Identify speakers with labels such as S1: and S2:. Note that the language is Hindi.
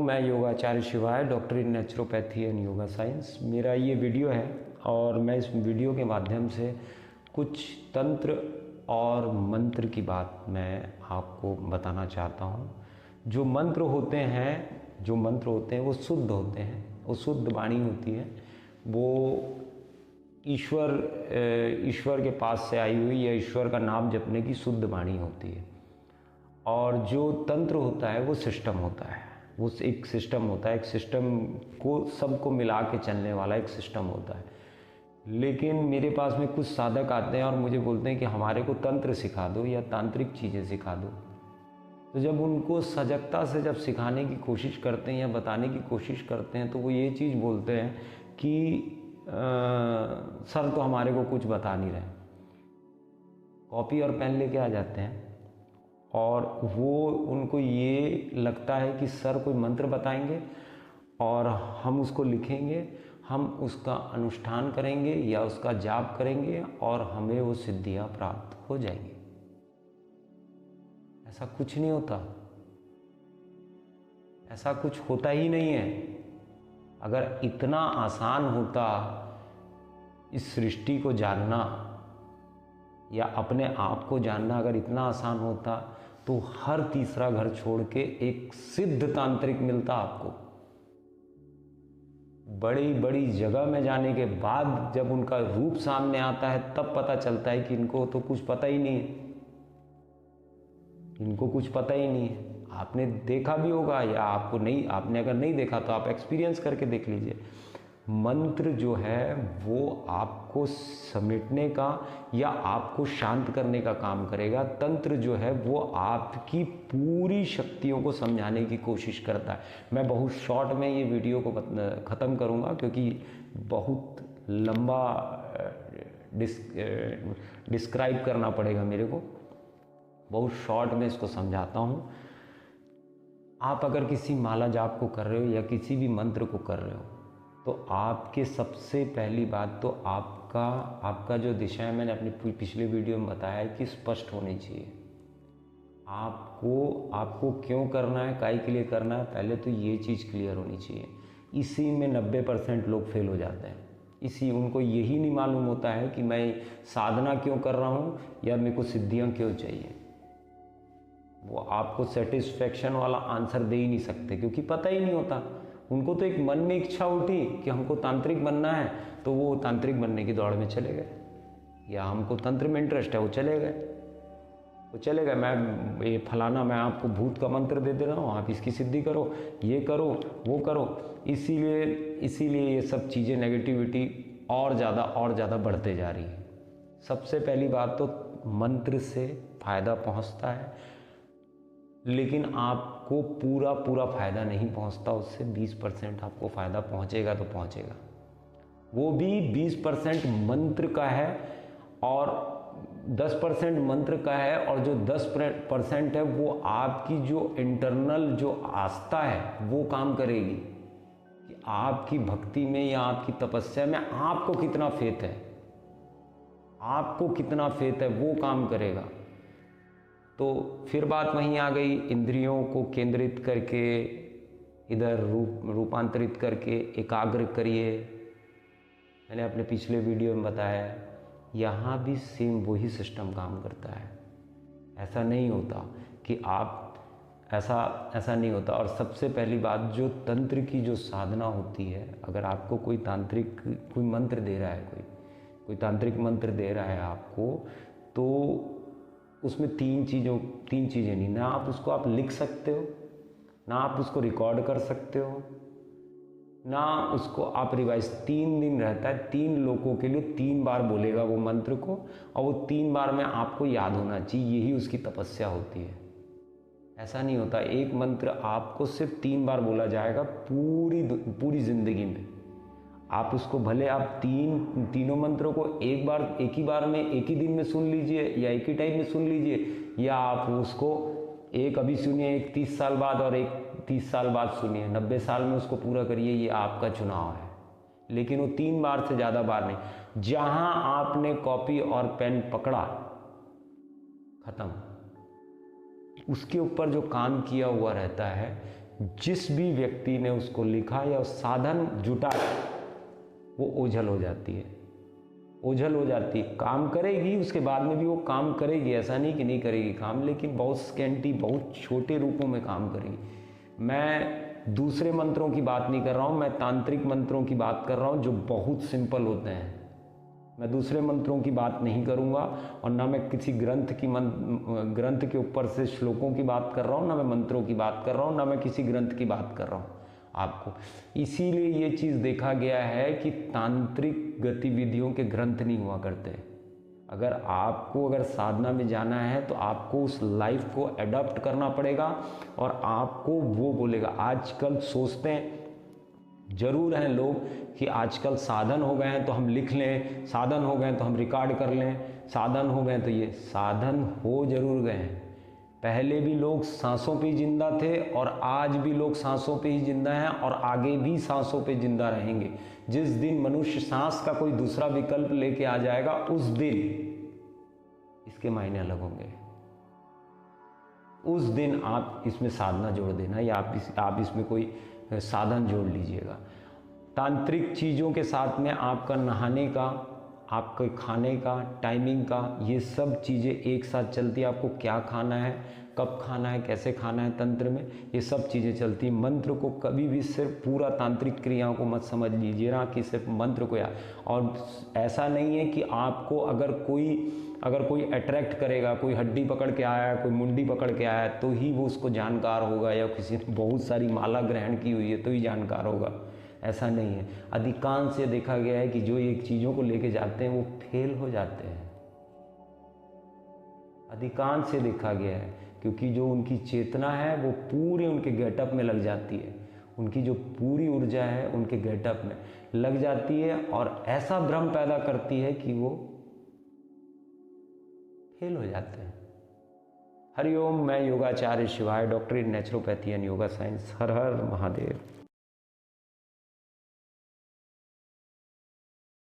S1: मैं योगाचार्य शिवाय, doctor in naturopathy and yoga science. मेरा ये वीडियो है और मैं इस वीडियो के माध्यम से कुछ तंत्र और मंत्र की बात मैं आपको बताना चाहता हूँ। जो मंत्र होते हैं वो शुद्ध होते हैं, वो शुद्ध वाणी होती है, वो ईश्वर के पास से आई हुई या ईश्वर का नाम जपने की शुद्ध वाणी होती है। और जो तंत्र होता है वो सिस्टम होता है, वो एक सिस्टम होता है, एक सिस्टम को सबको मिला के चलने वाला एक सिस्टम होता है। लेकिन मेरे पास में कुछ साधक आते हैं और मुझे बोलते हैं कि हमारे को तंत्र सिखा दो या तांत्रिक चीज़ें सिखा दो। तो जब उनको सजगता से जब सिखाने की कोशिश करते हैं या बताने की कोशिश करते हैं तो वो ये चीज़ बोलते हैं कि सर तो हमारे को कुछ बता नहीं रहे। कॉपी और पेन लेके आ जाते हैं और वो उनको ये लगता है कि सर कोई मंत्र बताएंगे और हम उसको लिखेंगे, हम उसका अनुष्ठान करेंगे या उसका जाप करेंगे और हमें वो सिद्धियां प्राप्त हो जाएंगी। ऐसा कुछ नहीं होता, ऐसा कुछ होता ही नहीं है। अगर इतना आसान होता इस सृष्टि को जानना या अपने आप को जानना, अगर इतना आसान होता तो हर तीसरा घर छोड़ के एक सिद्ध तांत्रिक मिलता आपको। बड़ी बड़ी जगह में जाने के बाद जब उनका रूप सामने आता है तब पता चलता है कि इनको तो कुछ पता ही नहीं है, इनको कुछ पता ही नहीं है। आपने देखा भी होगा या आपको नहीं, आपने अगर नहीं देखा तो आप एक्सपीरियंस करके देख लीजिए। मंत्र जो है वो आपको समेटने का या आपको शांत करने का काम करेगा। तंत्र जो है वो आपकी पूरी शक्तियों को समझाने की कोशिश करता है। मैं बहुत शॉर्ट में ये वीडियो को ख़त्म करूँगा क्योंकि बहुत लंबा डिस्क्राइब करना पड़ेगा मेरे को। बहुत शॉर्ट में इसको समझाता हूँ। आप अगर किसी माला जाप को कर रहे हो या किसी भी मंत्र को कर रहे हो तो आपके सबसे पहली बात तो आपका जो दिशा है, मैंने अपनी पिछले वीडियो में बताया है कि स्पष्ट होनी चाहिए। आपको क्यों करना है, काहे के लिए करना है, पहले तो ये चीज़ क्लियर होनी चाहिए। इसी में 90% लोग फेल हो जाते हैं। उनको यही नहीं मालूम होता है कि मैं साधना क्यों कर रहा हूँ या मेरे को सिद्धियाँ क्यों चाहिए। वो आपको सेटिस्फेक्शन वाला आंसर दे ही नहीं सकते क्योंकि पता ही नहीं होता। उनको तो एक मन में इच्छा उठी कि हमको तांत्रिक बनना है तो वो तांत्रिक बनने की दौड़ में चले गए, या हमको तंत्र में इंटरेस्ट है वो चले गए। मैं ये फलाना, मैं आपको भूत का मंत्र दे रहा हूँ, आप इसकी सिद्धि करो, ये करो, वो करो। इसीलिए ये सब चीज़ें, नेगेटिविटी और ज़्यादा बढ़ते जा रही है। सबसे पहली बात तो मंत्र से फ़ायदा पहुँचता है, लेकिन आपको पूरा फ़ायदा नहीं पहुंचता। उससे 20% आपको फ़ायदा पहुंचेगा तो पहुंचेगा। वो भी 20% मंत्र का है और 10% मंत्र का है, और जो 10% है वो आपकी जो इंटरनल जो आस्था है वो काम करेगी कि आपकी भक्ति में या आपकी तपस्या में आपको कितना फेथ है, वो काम करेगा। तो फिर बात वहीं आ गई, इंद्रियों को केंद्रित करके इधर रूपांतरित करके एकाग्र करिए। मैंने अपने पिछले वीडियो में बताया, यहाँ भी सेम वही सिस्टम काम करता है। ऐसा नहीं होता कि आप ऐसा नहीं होता। और सबसे पहली बात, जो तंत्र की जो साधना होती है, अगर आपको कोई मंत्र दे रहा है, कोई तांत्रिक मंत्र दे रहा है आपको, तो उसमें तीन चीज़ें नहीं, ना आप उसको लिख सकते हो, ना आप उसको रिकॉर्ड कर सकते हो, ना उसको आप रिवाइज। 3 दिन रहता है, 3 लोगों के लिए 3 बार बोलेगा वो मंत्र को, और वो 3 बार में आपको याद होना चाहिए। यही उसकी तपस्या होती है। ऐसा नहीं होता एक मंत्र आपको सिर्फ 3 बार बोला जाएगा पूरी ज़िंदगी में। आप उसको भले आप तीनों मंत्रों को एक ही बार में, एक ही दिन में सुन लीजिए या एक ही टाइम में सुन लीजिए, या आप उसको एक अभी सुनिए, एक 30 साल बाद और एक 30 साल बाद सुनिए, 90 साल में उसको पूरा करिए, ये आपका चुनाव है। लेकिन वो 3 बार से ज़्यादा बार नहीं। जहां आपने कॉपी और पेन पकड़ा, खत्म। उसके ऊपर जो काम किया हुआ रहता है जिस भी व्यक्ति ने उसको लिखा या साधन जुटा वो ओझल हो जाती है, ओझल हो जाती है। काम करेगी, उसके बाद में भी वो काम करेगी, ऐसा नहीं कि नहीं करेगी काम, लेकिन बहुत स्कैंटी, बहुत छोटे रूपों में काम करेगी। मैं दूसरे मंत्रों की बात नहीं कर रहा हूँ, मैं तांत्रिक मंत्रों की बात कर रहा हूँ जो बहुत सिंपल होते हैं। मैं दूसरे मंत्रों की बात नहीं करूँगा और ना मैं किसी ग्रंथ के ऊपर से श्लोकों की बात कर रहा हूँ, ना मैं मंत्रों की बात कर रहा हूँ, ना मैं किसी ग्रंथ की बात कर रहा हूँ आपको। इसीलिए ये चीज़ देखा गया है कि तांत्रिक गतिविधियों के ग्रंथ नहीं हुआ करते। अगर साधना में जाना है तो आपको उस लाइफ को एडॉप्ट करना पड़ेगा और आपको वो बोलेगा। आजकल सोचते हैं जरूर हैं लोग कि आजकल साधन हो गए हैं तो हम लिख लें, साधन हो गए तो हम रिकॉर्ड कर लें, साधन हो गए तो ये साधन हो जरूर गए हैं। पहले भी लोग सांसों पे ही जिंदा थे और आज भी लोग सांसों पे ही जिंदा हैं और आगे भी सांसों पे जिंदा रहेंगे। जिस दिन मनुष्य सांस का कोई दूसरा विकल्प लेके आ जाएगा उस दिन इसके मायने अलग होंगे। उस दिन आप इसमें साधना जोड़ देना या आप इसमें कोई साधन जोड़ लीजिएगा। तांत्रिक चीज़ों के साथ में आपका नहाने का, आपके खाने का, टाइमिंग का, ये सब चीज़ें एक साथ चलती है। आपको क्या खाना है, कब खाना है, कैसे खाना है, तंत्र में ये सब चीज़ें चलती। मंत्र को कभी भी सिर्फ पूरा तांत्रिक क्रियाओं को मत समझ लीजिए ना कि सिर्फ मंत्र को याद। और ऐसा नहीं है कि आपको अगर कोई अट्रैक्ट करेगा, कोई हड्डी पकड़ के आया है, कोई मुंडी पकड़ के आया है तो ही वो उसको जानकार होगा, या किसी ने बहुत सारी माला ग्रहण की हुई है तो ही जानकार होगा, ऐसा नहीं है। अधिकांश से देखा गया है कि जो एक चीज़ों को लेके जाते हैं वो फेल हो जाते हैं। अधिकांश से देखा गया है, क्योंकि जो उनकी चेतना है वो पूरी उनके गेटअप में लग जाती है, उनकी जो पूरी ऊर्जा है उनके गेटअप में लग जाती है और ऐसा भ्रम पैदा करती है कि वो फेल हो जाते हैं। हरिओम। मैं योगाचार्य शिवाय, doctor in naturopathy and yoga science. Her her Mahadev.